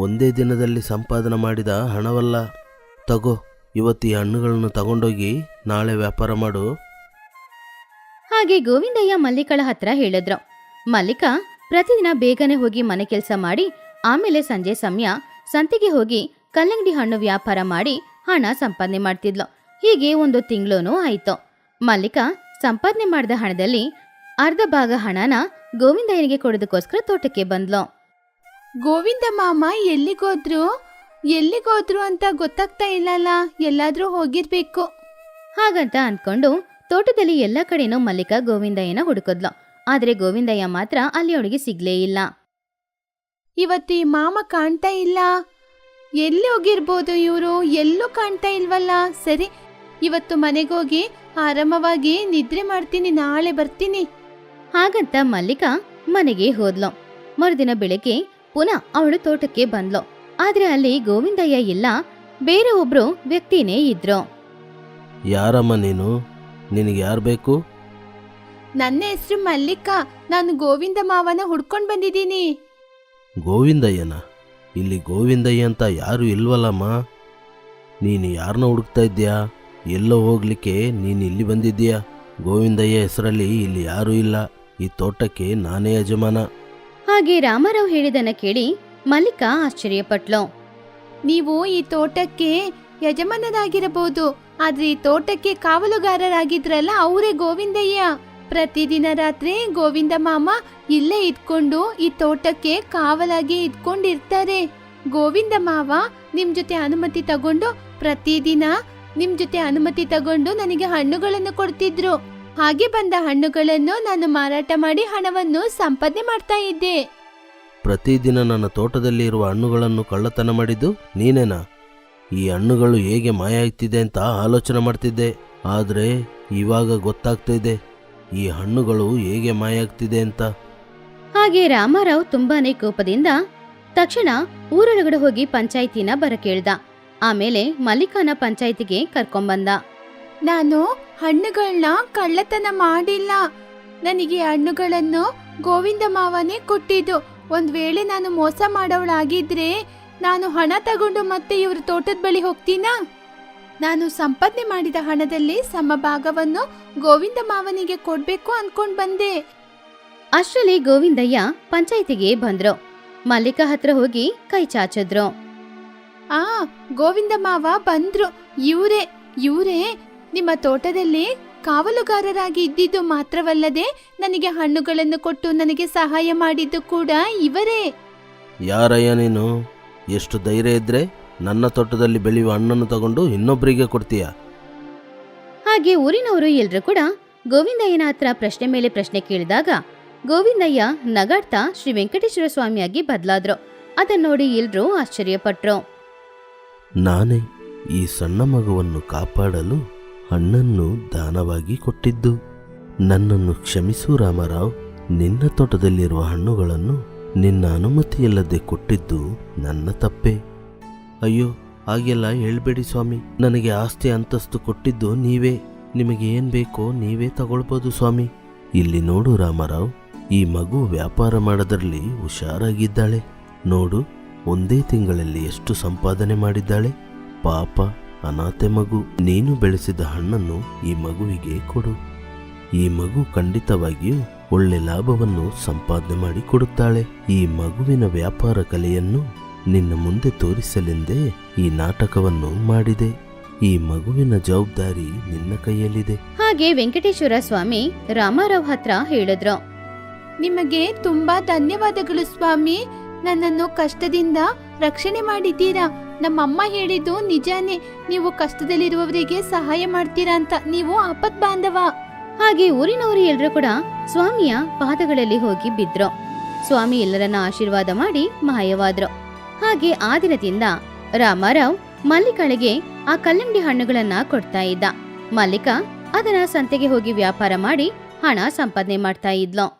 ಒಂದೇ ದಿನದಲ್ಲಿ ಸಂಪಾದನೆ ಮಾಡಿದ ಹಣವಲ್ಲ. ತಗೋ, ಇವತ್ತು ಈ ಹಣ್ಣುಗಳನ್ನು ತಗೊಂಡೋಗಿ ನಾಳೆ ವ್ಯಾಪಾರ ಮಾಡು. ಹಾಗೆ ಗೋವಿಂದಯ್ಯ ಮಲ್ಲಿಕಾಳ ಹತ್ರ ಹೇಳಿದ್ರು. ಮಲ್ಲಿಕಾ ಪ್ರತಿದಿನ ಬೇಗನೆ ಹೋಗಿ ಮನೆ ಕೆಲಸ ಮಾಡಿ ಆಮೇಲೆ ಸಂಜೆ ಸಮಯ ಸಂತೆಗೆ ಹೋಗಿ ಕಲ್ಲಂಗಡಿ ಹಣ್ಣು ವ್ಯಾಪಾರ ಮಾಡಿ ಹಣ ಸಂಪಾದನೆ ಮಾಡ್ತಿದ್ಲು. ಹೀಗೆ 1 ತಿಂಗಳೂ ಆಯ್ತು. ಮಲ್ಲಿಕಾ ಸಂಪಾದನೆ ಮಾಡಿದ ಹಣದಲ್ಲಿ ಅರ್ಧ ಭಾಗ ಹಣನ ಗೋವಿಂದಯ್ಯನಿಗೆ ಕೊಡೋದಕ್ಕೋಸ್ಕರ ತೋಟಕ್ಕೆ ಬಂದ್ಲು. ಗೋವಿಂದ ಮಾಮ ಎಲ್ಲಿಗೋದ್ರು ಅಂತ ಗೊತ್ತಾಗ್ತಾ ಇಲ್ಲಲ್ಲ, ಎಲ್ಲಾದ್ರೂ ಹೋಗಿರ್ಬೇಕು. ಹಾಗಂತ ಅನ್ಕೊಂಡು ತೋಟದಲ್ಲಿ ಎಲ್ಲ ಕಡೆನೂ ಮಲ್ಲಿಕಾ ಗೋವಿಂದಯ್ಯನ ಹುಡುಕದ್ಲು. ಆದ್ರೆ ಗೋವಿಂದಯ್ಯ ಮಾತ್ರ ಅಲ್ಲಿ ಅವಳಿಗೆ ಸಿಗ್ಲೇ ಇಲ್ಲ. ಇವತ್ತು ಈ ಮಾಮ ಕಾಣ್ತಾ ಇಲ್ಲ, ಎಲ್ಲಿ ಹೋಗಿರ್ಬೋದು ಇವರು? ಎಲ್ಲೂ ಕಾಣ್ತಾ ಇಲ್ವಲ್ಲ. ಸರಿ, ಇವತ್ತು ಮನೆಗೋಗಿ ಆರಾಮವಾಗಿ ನಿದ್ರೆ ಮಾಡ್ತೀನಿ, ನಾಳೆ ಬರ್ತೀನಿ. ಹಾಗಂತ ಮಲ್ಲಿಕಾ ಮನೆಗೆ ಹೋದ್ಲು. ಮರುದಿನ ಬೆಳಗ್ಗೆ ಪುನಃ ಅವಳು ತೋಟಕ್ಕೆ ಬಂದ್ಲು. ಆದ್ರೆ ಅಲ್ಲಿ ಗೋವಿಂದಯ್ಯ ಇಲ್ಲ, ಬೇರೆ ಒಬ್ರು ವ್ಯಕ್ತಿನೇ ಇದ್ರು. ಯಾರಮ್ಮ ನೀನು? ನಿನಗೆ ಯಾರು ಬೇಕು? ನನ್ನ ಹೆಸರು ಮಲ್ಲಿಕಾ. ನಾನು ಗೋವಿಂದ ಮಾವನ ಹುಡ್ಕೊಂಡ್ ಬಂದಿದ್ದೀನಿ. ಗೋವಿಂದಯ್ಯನ? ಇಲ್ಲಿ ಗೋವಿಂದಯ್ಯ ಅಂತ ಯಾರು ಇಲ್ವಲ್ಲಮ್ಮ. ನೀನು ಯಾರನ್ನ ಹುಡುಕ್ತಾ ಇದ್ದೀಯಾ? ಎಲ್ಲೋ ಹೋಗ್ಲಿಕ್ಕೆ ನೀನು ಇಲ್ಲಿ ಬಂದಿದ್ದೀಯಾ? ಗೋವಿಂದಯ್ಯ ಹೆಸರಲ್ಲಿ ಇಲ್ಲಿ ಯಾರೂ ಇಲ್ಲ. ಈ ತೋಟಕ್ಕೆ ನಾನೇ ಯಜಮಾನ. ಹಾಗೆ ರಾಮರಾವ್ ಹೇಳಿದನ್ನ ಕೇಳಿ ಮಲ್ಲಿಕಾ ಆಶ್ಚರ್ಯಪಟ್ಲು. ನೀವು ಈ ತೋಟಕ್ಕೆ ಯಜಮಾನರಾಗಿರಬಹುದು, ಆದ್ರೆ ಈ ತೋಟಕ್ಕೆ ಕಾವಲುಗಾರರಾಗಿದ್ರಲ್ಲ ಅವರೇ ಗೋವಿಂದಯ್ಯ. ಪ್ರತಿದಿನ ರಾತ್ರಿ ಗೋವಿಂದ ಮಾಮ ಇಲ್ಲೇ ಇದ್ಕೊಂಡು ಈ ತೋಟಕ್ಕೆ ಕಾವಲಾಗಿ ಇದ್ಕೊಂಡಿರ್ತಾರೆ. ಗೋವಿಂದ ಮಾವ ನಿಮ್ ಜೊತೆ ಅನುಮತಿ ತಗೊಂಡು ನನಗೆ ಹಣ್ಣುಗಳನ್ನು ಕೊಡ್ತಿದ್ರು. ಹಾಗೆ ಬಂದ ಹಣ್ಣುಗಳನ್ನು ನಾನು ಮಾರಾಟ ಮಾಡಿ ಹಣವನ್ನು ಸಂಪಾದನೆ ಮಾಡ್ತಾ ಇದ್ದೆ. ಪ್ರತಿದಿನ ನನ್ನ ತೋಟದಲ್ಲಿ ಇರುವ ಹಣ್ಣುಗಳನ್ನು ಕಳ್ಳತನ ಮಾಡಿದ್ದು ನೀನೇನಾ? ಈ ಹಣ್ಣುಗಳು ಹೇಗೆ ಮಾಯ ಆಗ್ತಿದೆ ಅಂತ ಆಲೋಚನೆ ಮಾಡ್ತಿದ್ದೆ. ಆದರೆ ಇವಾಗ ಗೊತ್ತಾಗ್ತಾ ಇದೆ ಈ ಹಣ್ಣುಗಳು ಹೇಗೆ ಮಾಯ ಆಗ್ತಿದೆ ಅಂತ. ಹಾಗೆ ರಾಮರಾವ್ ತುಂಬಾನೇ ಕೋಪದಿಂದ ತಕ್ಷಣ ಊರೊಳಗಡೆ ಹೋಗಿ ಪಂಚಾಯಿತಿನ ಬರ ಕೇಳ್ದ. ಆಮೇಲೆ ಮಲ್ಲಿಕಾನ ಪಂಚಾಯಿತಿಗೆ ಕರ್ಕೊಂಬಂದ. ನಾನು ಹಣ್ಣುಗಳನ್ನ ಕಳ್ಳತನ ಮಾಡಿಲ್ಲ. ನನಗೆ ಹಣ್ಣುಗಳನ್ನು ಗೋವಿಂದ ಮಾವನೇ ಕೊಟ್ಟಿದ್ದು. ಒಂದ್ ವೇಳೆ ನಾನು ಮೋಸ ಮಾಡೋಳಾಗಿದ್ರೆ ನಾನು ಹಣ ತಗೊಂಡು ಮತ್ತೆ ಇವ್ರ ತೋಟದ ಬಳಿ ಹೋಗ್ತೀನಾ? ನಾನು ಸಂಪಾದನೆ ಮಾಡಿದ ಹಣದಲ್ಲಿ ಸಮಭಾಗವನ್ನು ಗೋವಿಂದ ಮಾವನಿಗೆ ಕೊಡ್ಬೇಕು ಅನ್ಕೊಂಡ್ ಬಂದೆ. ಅಷ್ಟರಲ್ಲಿ ಗೋವಿಂದಯ್ಯ ಪಂಚಾಯಿತಿಗೆ ಬಂದ್ರು. ಮಲ್ಲಿಕಾ ಹತ್ರ ಹೋಗಿ ಕೈ ಚಾಚಿದ್ರು. ಗೋವಿಂದ ಮಾವ ಬಂದ್ರು. ಇವ್ರೇ ನಿಮ್ಮ ತೋಟದಲ್ಲಿ ಕಾವಲುಗಾರರಾಗಿ ಇದ್ದಿದ್ದು ಮಾತ್ರವಲ್ಲದೆ ನನಗೆ ಹಣ್ಣುಗಳನ್ನು ಕೊಟ್ಟು ನನಗೆ ಸಹಾಯ ಮಾಡಿದ್ದು ಕೂಡ ಇವರೇ. ಯಾರಯ್ಯ ನೀನು? ಎಷ್ಟು ಧೈರ್ಯ ಇದ್ರೆ ನನ್ನ ತೋಟದಲ್ಲಿ ಬೆಳೆಯುವ ಹಣ್ಣನ್ನು ತಗೊಂಡು ಇನ್ನೊಬ್ಬರಿಗೆ ಕೊಡ್ತೀಯ? ಹಾಗೆ ಊರಿನವರು ಎಲ್ರು ಕೂಡ ಗೋವಿಂದಯ್ಯನ ಹತ್ರ ಪ್ರಶ್ನೆ ಮೇಲೆ ಪ್ರಶ್ನೆ ಕೇಳಿದಾಗ ಗೋವಿಂದಯ್ಯ ನಗಾಡ್ತಾ ಶ್ರೀ ವೆಂಕಟೇಶ್ವರ ಸ್ವಾಮಿಯಾಗಿ ಬದಲಾದ್ರು. ಅದನ್ನ ನೋಡಿ ಎಲ್ರೂ ಆಶ್ಚರ್ಯಪಟ್ರು. ನಾನೇ ಈ ಸಣ್ಣ ಮಗುವನ್ನು ಕಾಪಾಡಲು ಹಣ್ಣನ್ನು ದಾನವಾಗಿ ಕೊಟ್ಟಿದ್ದು. ನನ್ನನ್ನು ಕ್ಷಮಿಸು ರಾಮರಾವ್. ನಿನ್ನ ತೋಟದಲ್ಲಿರುವ ಹಣ್ಣುಗಳನ್ನು ನಿನ್ನ ಅನುಮತಿಯಿಲ್ಲದೆ ಕೊಟ್ಟಿದ್ದು ನನ್ನ ತಪ್ಪೆ. ಅಯ್ಯೋ, ಹಾಗೆಲ್ಲ ಹೇಳ್ಬೇಡಿ ಸ್ವಾಮಿ. ನನಗೆ ಆಸ್ತಿ ಅಂತಸ್ತು ಕೊಟ್ಟಿದ್ದು ನೀವೇ. ನಿಮಗೆ ಏನ್ ಬೇಕೋ ನೀವೇ ತಗೊಳ್ಬೋದು ಸ್ವಾಮಿ. ಇಲ್ಲಿ ನೋಡು ರಾಮರಾವ್, ಈ ಮಗು ವ್ಯಾಪಾರ ಮಾಡೋದ್ರಲ್ಲಿ ಹುಷಾರಾಗಿದ್ದಾಳೆ. ನೋಡು, ಒಂದೇ ತಿಂಗಳಲ್ಲಿ ಎಷ್ಟು ಸಂಪಾದನೆ ಮಾಡಿದ್ದಾಳೆ. ಪಾಪ ಅನಾಥೆ ಮಗು. ನೀನು ಬೆಳೆಸಿದ ಹಣ್ಣನ್ನು ಈ ಮಗುವಿಗೆ ಕೊಡು. ಈ ಮಗು ಖಂಡಿತವಾಗಿಯೂ ಒಳ್ಳೆ ಲಾಭವನ್ನು ಸಂಪಾದನೆ ಮಾಡಿ ಕೊಡುತ್ತಾಳೆ. ಈ ಮಗುವಿನ ವ್ಯಾಪಾರ ಕಲೆಯನ್ನು ನಿನ್ನ ಮುಂದೆ ತೋರಿಸಲೆಂದೇ ಈ ನಾಟಕವನ್ನು ಮಾಡಿದೆ. ಈ ಮಗುವಿನ ಜವಾಬ್ದಾರಿ ನಿನ್ನ ಕೈಯಲ್ಲಿದೆ. ಹಾಗೆ ವೆಂಕಟೇಶ್ವರ ಸ್ವಾಮಿ ರಾಮರಾವ್ ಹತ್ರ ಹೇಳಿದ್ರು. ನಿಮಗೆ ತುಂಬಾ ಧನ್ಯವಾದಗಳು ಸ್ವಾಮಿ. ನನ್ನನ್ನು ಕಷ್ಟದಿಂದ ರಕ್ಷಣೆ ಮಾಡಿದ್ದೀರಾ. ನಮ್ಮಮ್ಮ ಹೇಳಿದ್ದು ನಿಜಾನೇ. ನೀವು ಕಷ್ಟದಲ್ಲಿರುವವರಿಗೆ ಸಹಾಯ ಮಾಡ್ತೀರಾ ಅಂತ. ನೀವು ಆಪತ್ ಬಾಂಧವ. ಹಾಗೆ ಊರಿನವರು ಎಲ್ರೂ ಕೂಡ ಸ್ವಾಮಿಯ ಪಾದಗಳಲ್ಲಿ ಹೋಗಿ ಬಿದ್ರು. ಸ್ವಾಮಿ ಎಲ್ಲರನ್ನ ಆಶೀರ್ವಾದ ಮಾಡಿ ಮಾಯವಾದ್ರು. ಹಾಗೆ ಆ ದಿನದಿಂದ ರಾಮರಾವ್ ಮಲ್ಲಿಕಾಳಿಗೆ ಆ ಕಲ್ಲಂಗಡಿ ಹಣ್ಣುಗಳನ್ನ ಕೊಡ್ತಾ ಇದ್ದ. ಮಲ್ಲಿಕಾ ಅದನ್ನ ಸಂತೆಗೆ ಹೋಗಿ ವ್ಯಾಪಾರ ಮಾಡಿ ಹಣ ಸಂಪಾದನೆ ಮಾಡ್ತಾ ಇದ್ಲು.